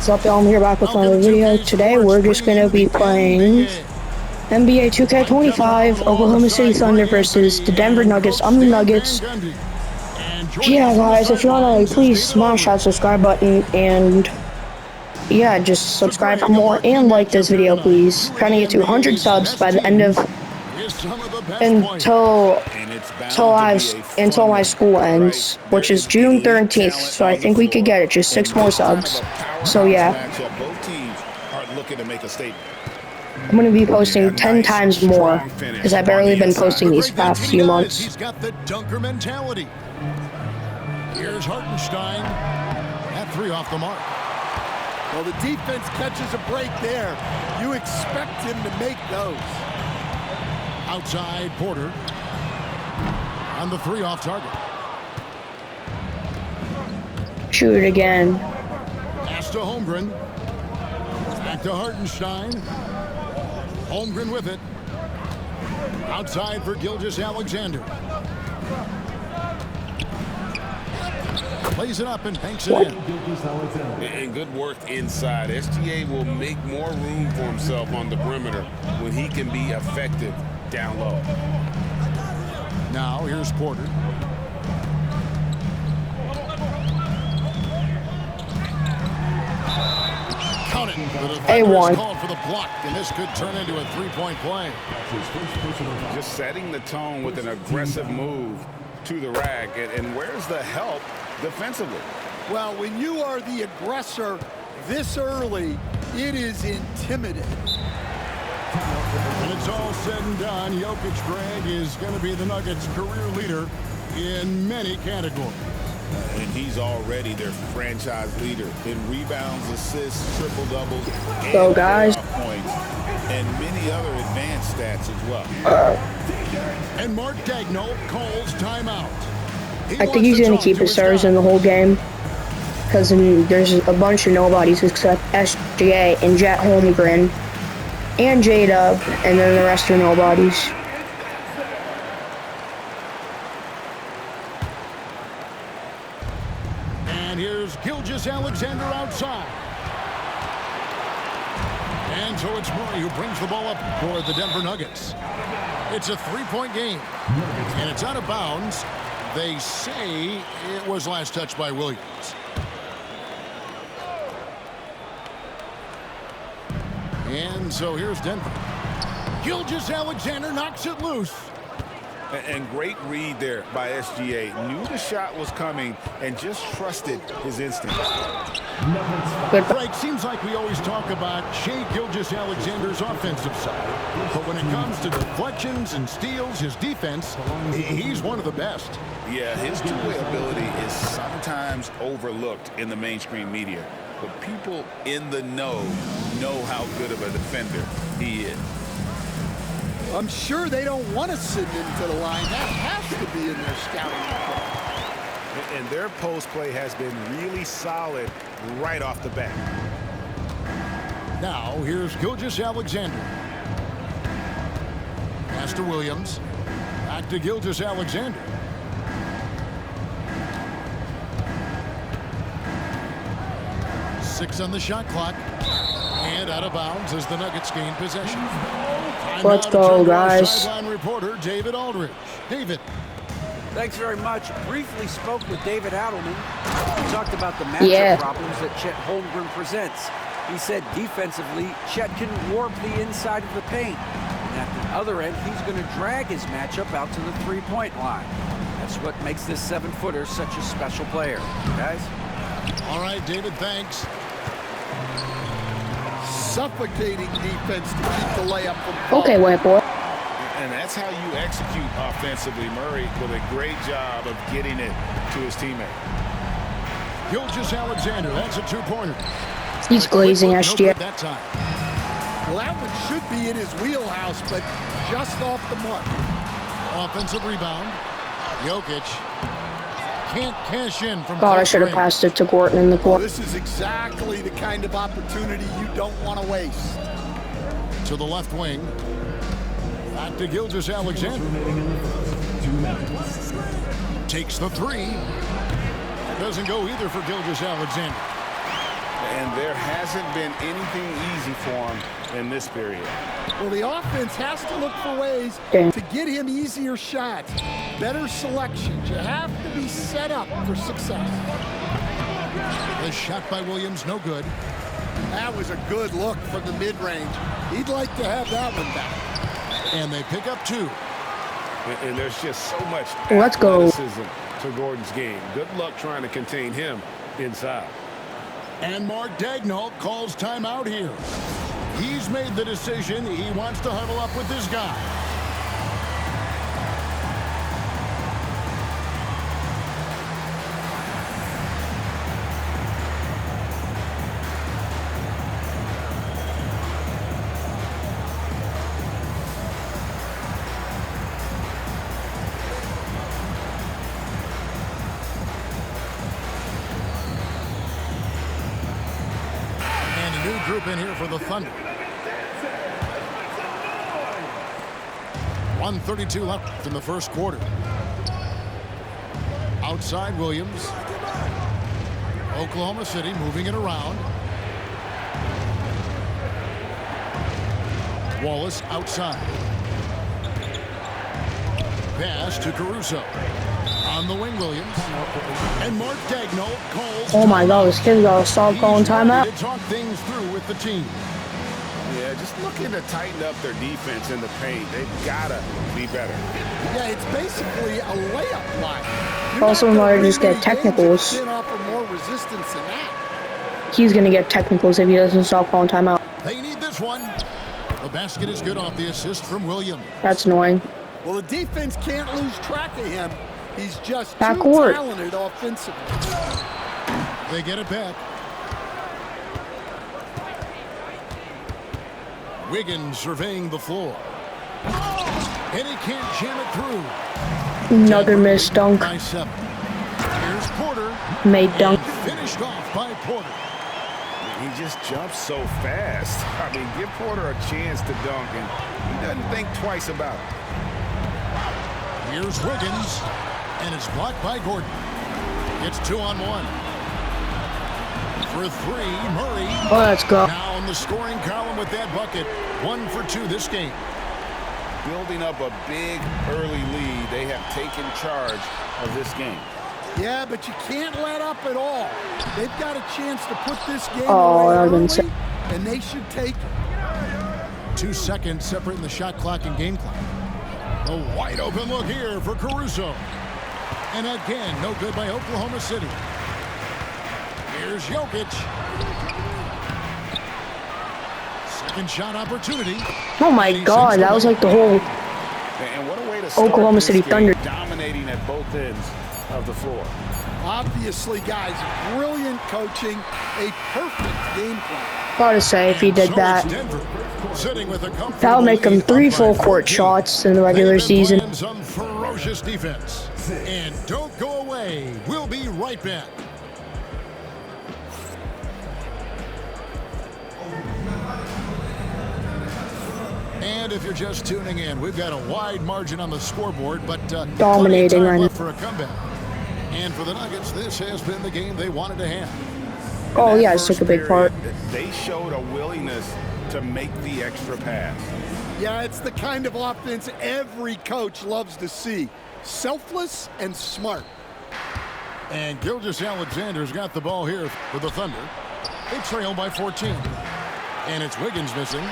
What's up, y'all? I'm here back with another video. Today we're just gonna be playing NBA 2K25 Oklahoma City Thunder versus the Denver Nuggets. I'm the Nuggets. Yeah, guys, if you wanna, please smash that subscribe button and yeah, just subscribe for more and like this video, please. Trying to get to 100 subs by the end of until my school ends, which is June 13th. So I think we could get it, just 6 more subs. So yeah, I'm gonna be posting 10 times more because I've barely been posting these past few months. He's got the dunker mentality. Here's Hartenstein. That three off the mark. Well, the defense catches a break there. You expect him to make those. Outside Porter. On the three off target. Shoot it again. Pass to Holmgren. Back to Hartenstein. Holmgren with it. Outside for Gilgeous-Alexander. Plays it up and banks it in. And good work inside. SGA will make more room for himself on the perimeter when he can be effective down low. Now here's Porter. Count it. The defender called for the block, and this could turn into a three-point play. Just setting the tone with an aggressive move to the rack. And where's the help defensively? Well, when you are the aggressor this early, it is intimidating. When it's all said and done, Jokic, Greg, is going to be the Nuggets' career leader in many categories. And he's already their franchise leader in rebounds, assists, triple-doubles, and guys, points, and many other advanced stats as well. And Mark Daigneault calls timeout. I think he's going to keep his stars in the whole game because there's a bunch of nobodies except SGA and Jet Holmgren and J-Dub, and then the rest are nobodies. And here's Gilgeous-Alexander outside. And so it's Murray who brings the ball up for the Denver Nuggets. It's a three-point game, and it's out of bounds. They say it was last touched by Williams. And so here's Denver. Gilgeous-Alexander knocks it loose. And great read there by SGA. Knew the shot was coming and just trusted his instincts. Frank, seems like we always talk about Shai Gilgeous-Alexander's offensive side. But when it comes to deflections and steals, his defense, he's one of the best. Yeah, his two-way ability is sometimes overlooked in the mainstream media. But people in the know how good of a defender he is. I'm sure they don't want to send him to the line. That has to be in their scouting report. And their post play has been really solid right off the bat. Now here's Gilgeous-Alexander. Pass to Williams. Back to Gilgeous-Alexander. Six on the shot clock. And out of bounds as the Nuggets gain possession. Let's go, guys. Sideline reporter David Aldridge. David. Thanks very much. Briefly spoke with David Adelman. He talked about the matchup problems that Chet Holmgren presents. He said defensively, Chet can warp the inside of the paint. And at the other end, he's going to drag his matchup out to the three-point line. That's what makes this 7-footer such a special player. Guys? All right, David, thanks. Suffocating defense to keep the layup from falling. Okay, white boy. And that's how you execute offensively. Murray with a great job of getting it to his teammate. Gilgeous-Alexander, that's a two-pointer. He's glazing SGA. That time. Well, that one should be in his wheelhouse, but just off the mark. Offensive rebound. Jokic can't cash in from. God, I should have passed it to Gordon in the Well, court. this is exactly the kind of opportunity you don't want to waste. To the left wing. Back to Gilgeous-Alexander. Takes the three. Doesn't go either for Gilgeous-Alexander. And there hasn't been anything easy for him in this period. Well, the offense has to look for ways Dang. to get him easier shots, better selections. You have to be set up for success. The shot by Williams, no good. That was a good look from the mid-range. He'd like to have that one back. And they pick up 2. And there's just so much Let's go. athleticism to Gordon's game. Good luck trying to contain him inside. And Mark Daigneault calls timeout here. He's made the decision. He wants to huddle up with this guy. Group in here for the Thunder. 1:32 left in the first quarter. Outside Williams. Oklahoma City moving it around. Wallace outside. Pass to Caruso. On the wing, Williams. And Mark Daigneault calls. Oh my God, this kid's got to stop calling timeout. To talk things through with the team. Yeah, just looking to tighten up their defense in the paint. They've got to be better. Yeah, it's basically a layup line. Also, might just get technicals. Offer more resistance than that. He's going to get technicals if he doesn't stop calling timeout. They need this one. The basket is good off the assist from Williams. That's annoying. Well, the defense can't lose track of him. He's just too Backward. talented offensively. They get it back. Wiggins surveying the floor. And he can't jam it through. Another missed dunk. By 7. Here's Porter. Made dunk. And finished off by Porter. He just jumps so fast. I mean, give Porter a chance to dunk, and he doesn't think twice about it. Here's Wiggins. And it's blocked by Gordon. It's 2-on-1. For 3, Murray. Oh, let's go. Now in the scoring column with that bucket. 1 for 2 this game. Building up a big early lead, they have taken charge of this game. Yeah, but you can't let up at all. They've got a chance to put this game Oh, away that early, and they should take it. 2 seconds separating the shot clock and game clock. A wide open look here for Caruso. And again, no good by Oklahoma City. Here's Jokic. Second shot opportunity. Oh my God, that was like the whole And what a way to start Oklahoma this City game, Thunder. dominating at both ends of the floor. Obviously, guys, brilliant coaching, a perfect game plan. Gotta say, if he did So that, it's Denver, sitting with a that'll make him 3 comfortable full lead up by court 14. shots in the regular They've been season. playing some ferocious defense. And don't go away. We'll be right back. And if you're just tuning in, we've got a wide margin on the scoreboard, but Dominating plenty of time right left for a comeback. And for the Nuggets, this has been the game they wanted to have. Oh In yeah, that it's took a first big part. period, they showed a willingness to make the extra pass. Yeah, it's the kind of offense every coach loves to see. Selfless and smart. And Gilgeous-Alexander's got the ball here for the Thunder. They trail by 14. And it's Wiggins missing.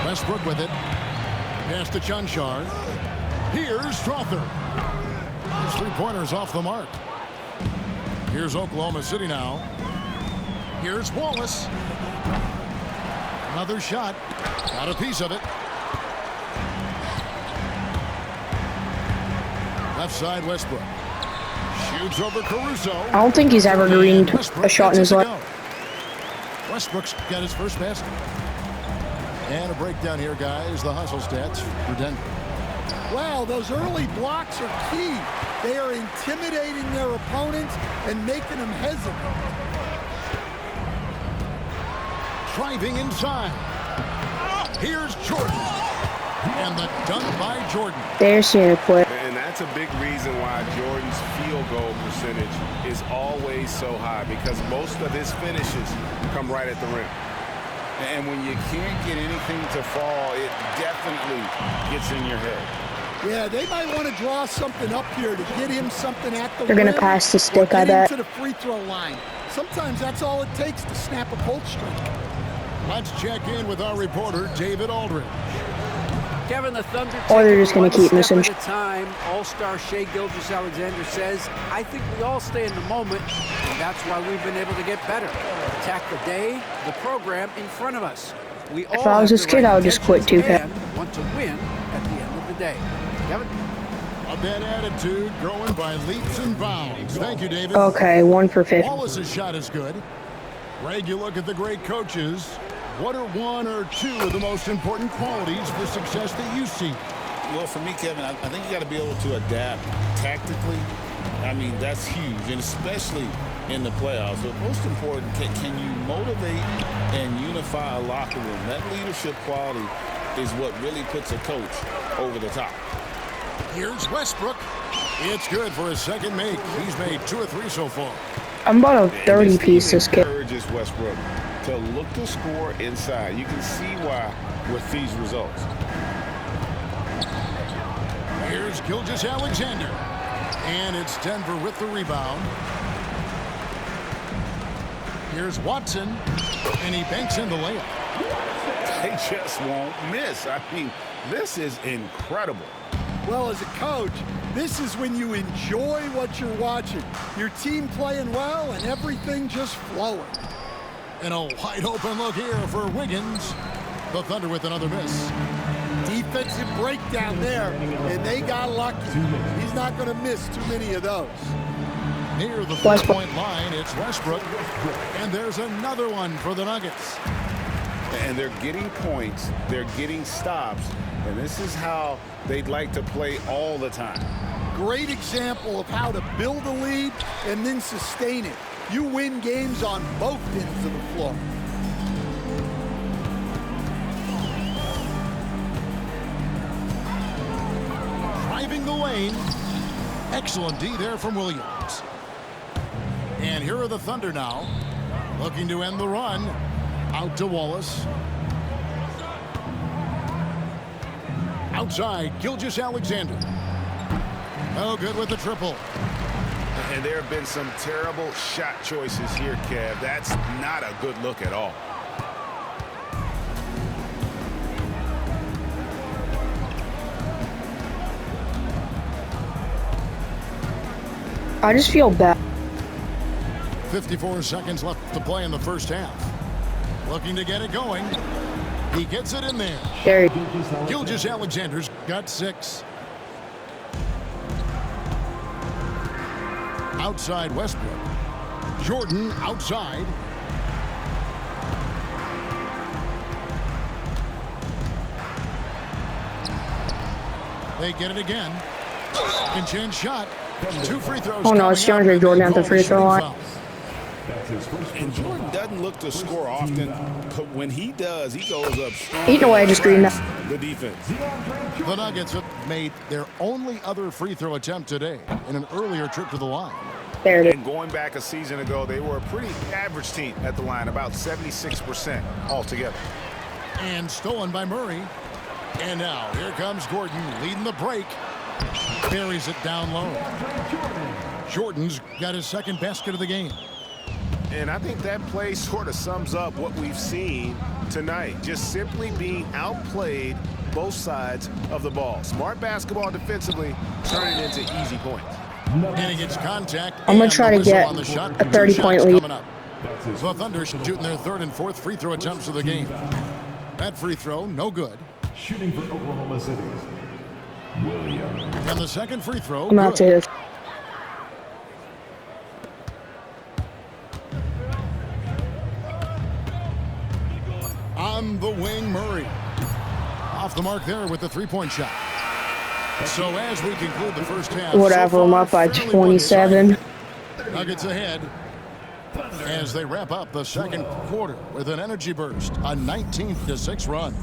Westbrook with it. Pass to Chunchar. Here's Strother. His three-pointers off the mark. Here's Oklahoma City now. Here's Wallace. Another shot. Got a piece of it. Left side Westbrook. Shoots over Caruso. I don't think he's ever greened a shot in his life. Westbrook's got his first basket. And a breakdown here, guys. The hustle stats for Denver. Well, those early blocks are key. They are intimidating their opponents and making them hesitant. Driving inside. Here's Jordan. And the dunk by Jordan. There's seeing it quick. And that's that's a big reason why Jordan's field goal percentage is always so high, because most of his finishes come right at the rim. And when you can't get anything to fall, it definitely gets in your head. Yeah, they might want to draw something up here to get him something at the rim. They're going to pass the stick, I bet. To the free throw line. Sometimes that's all it takes to snap a cold streak. Let's check in with our reporter, David Aldridge. Kevin, the Thunder Or they're just going to keep missing. At a time, All-Star Shai Gilgeous-Alexander says, I think we all stay in the moment, and that's why we've been able to get better. Attack the day, the program in front of us. If I was this kid, I would just quit 2K. Want to win at the end of the day. Kevin? A bad attitude growing by leaps and bounds. Thank you, David. Okay, 1 for 50. Wallace's shot is good. Greg, you look at the great coaches. What are 1 or 2 of the most important qualities for success that you see? Well, for me, Kevin, I think you got to be able to adapt tactically. I mean, that's huge, and especially in the playoffs. But most important, can you motivate and unify a locker room? That leadership quality is what really puts a coach over the top. Here's Westbrook. It's good for his second make. He's made 2 or 3 so far. I'm about a 30-piece this kid. Encourages Westbrook to look to score inside. You can see why with these results. Here's Gilgeous-Alexander. And it's Denver with the rebound. Here's Watson. And he banks in the layup. They just won't miss. I mean, this is incredible. Well, as a coach, this is when you enjoy what you're watching. Your team playing well and everything just flowing. And a wide open look here for Wiggins. The Thunder with another miss. Defensive breakdown there, and they got lucky. He's not going to miss too many of those. Near the 4-point line, it's Westbrook. And there's another one for the Nuggets. And they're getting points, they're getting stops, and this is how they'd like to play all the time. Great example of how to build a lead and then sustain it. You win games on both ends of the floor. Driving the lane. Excellent D there from Williams. And here are the Thunder now. Looking to end the run. Out to Wallace. Outside, Gilgeous-Alexander. Oh, good with the triple. And there have been some terrible shot choices here, Kev. That's not a good look at all. I just feel bad. 54 seconds left to play in the first half. Looking to get it going. He gets it in there. There. Gilgeous-Alexander's got 6. Outside Westbrook. Jordan outside. They get it again. Second chance shot. 2 free throws. Oh no, it's DeAndre Jordan at the free throw line. And Jordan doesn't look to score often, but when he does, he goes up strong. Eating away, just green that. The defense. The Nuggets have made their only other free throw attempt today in an earlier trip to the line. There it is. And going back a season ago, they were a pretty average team at the line, about 76% altogether. And stolen by Murray. And now here comes Gordon leading the break. Buries it down low. Jordan's got his second basket of the game. And I think that play sort of sums up what we've seen tonight. Just simply being outplayed both sides of the ball. Smart basketball defensively, turning into easy points. And he gets contact. I'm going to try to get a 30-point lead. The Thunder shooting their 3rd and 4th free throw attempts of the game. That free throw, no good. Shooting for Oklahoma City, Williams. And the second free throw, I'm out to good. his. On the wing, Murray. Off the mark there with the 3-point shot. So as we conclude the first half, Whatever, I'm up by 27. Nuggets ahead as they wrap up the second quarter with an energy burst, a 19-6 run.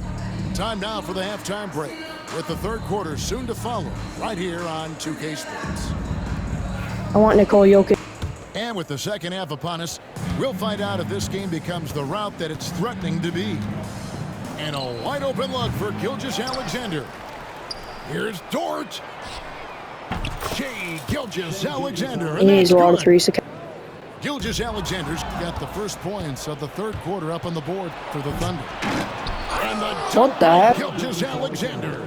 Time now for the halftime break. with the third quarter soon to follow right here on 2K Sports. I want Nikola Jokic. And with the second half upon us, we'll find out if this game becomes the route that it's threatening to be. And a wide open look for Gilgeous-Alexander. Here's Dort. Shea Gilgeous-Alexander. He needs a lot of threes. Gilgeous-Alexander's got the first points of the third quarter up on the board for the Thunder. And What the heck? Gilgeous-Alexander.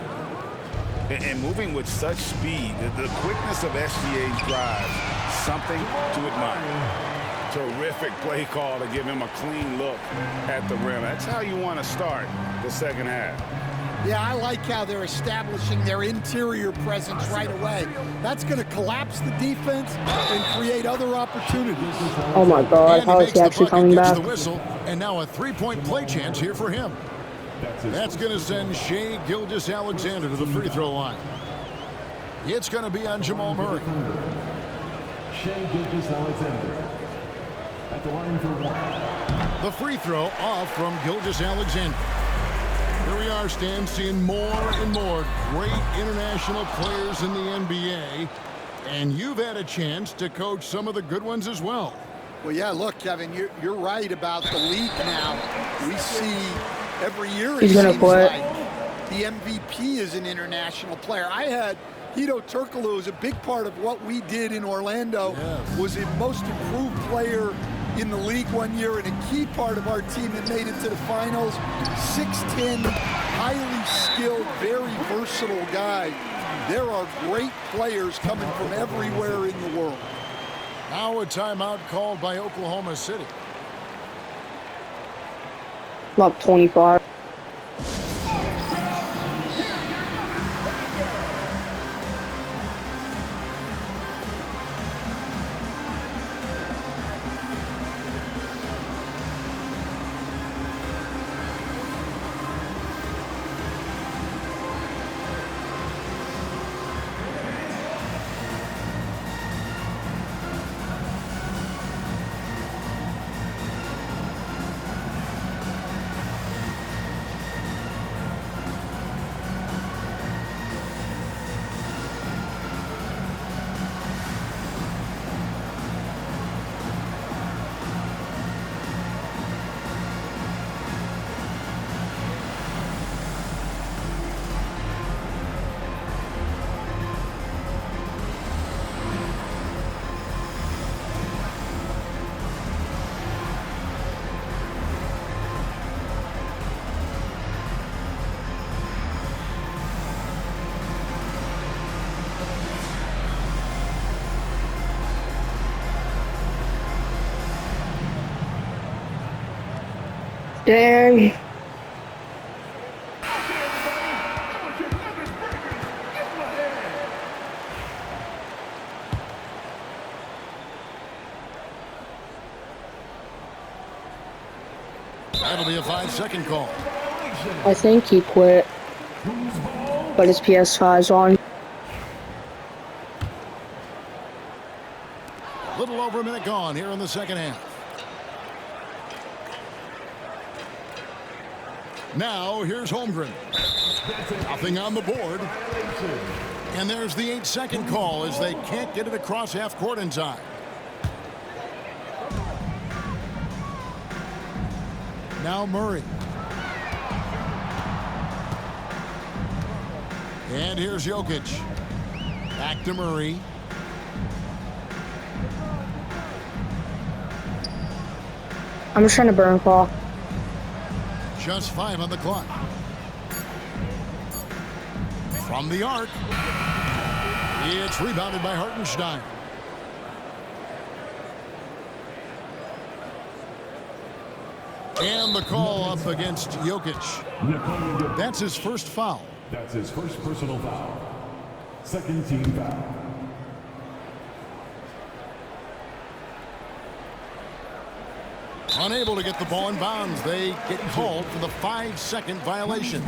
And moving with such speed, the quickness of SGA's drive, something to admire. Terrific play call to give him a clean look at the rim. That's how you want to start the second half. Yeah, I like how they're establishing their interior presence right away. That's going to collapse the defense and create other opportunities. Oh my God, how is he actually coming back? The whistle, and now a three-point play chance here for him. That's going to send Shea Gilgeous-Alexander to the free throw line. It's going to be on Jamal Murray. Shea Gilgeous-Alexander at the line for one. The free throw off from Gilgeous-Alexander. Here we are, Stan, seeing more and more great international players in the NBA. And you've had a chance to coach some of the good ones as well. Well, yeah, look, Kevin, you're right about the league now. We see every year He's gonna quit. like the MVP is an international player. I had Hito Turkoglu was a big part of what we did in Orlando. Yes. Was a most improved player in the league one year and a key part of our team that made it to the finals. 6'10", highly skilled, very versatile guy. There are great players coming from everywhere in the world. Now a timeout called by Oklahoma City. About 25. Dang. That'll be a 5-second call. I think he quit. But his PS5's on. A little over a minute gone here in the second half. Now here's Holmgren. Nothing on the board. And there's the 8-second call as they can't get it across half court in time. Now Murray. And here's Jokic. Back to Murray. I'm just trying to burn call. Just 5 on the clock. From the arc. It's rebounded by Hartenstein. And the call up against Jokic. That's his first foul. That's his first personal foul. Second team foul. Unable to get the ball in bounds. They get called for the 5-second violation.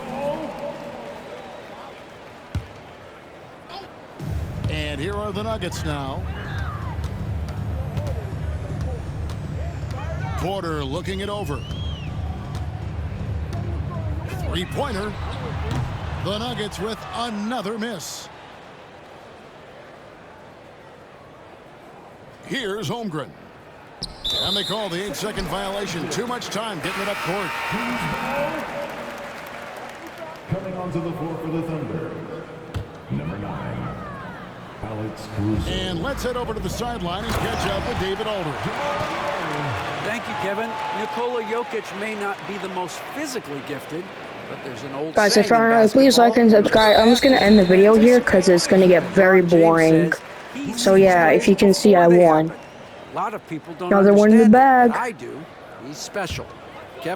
And here are the Nuggets now. Porter looking it over. Three-pointer. The Nuggets with another miss. Here's Holmgren. And they call the 8-second violation. Too much time getting it up court. Coming onto the floor for the Thunder, number 9, Alex Cruz. And let's head over to the sideline and catch up with David Aldridge. Thank you, Kevin. Nikola Jokic may not be the most physically gifted, but there's an old Guys, saying if you in want to please like and subscribe. I'm just going to end the video here because it's going to get very boring. So yeah, if you can see, I won. A lot of people don't Another one in the understand it, bag. but I do. He's special.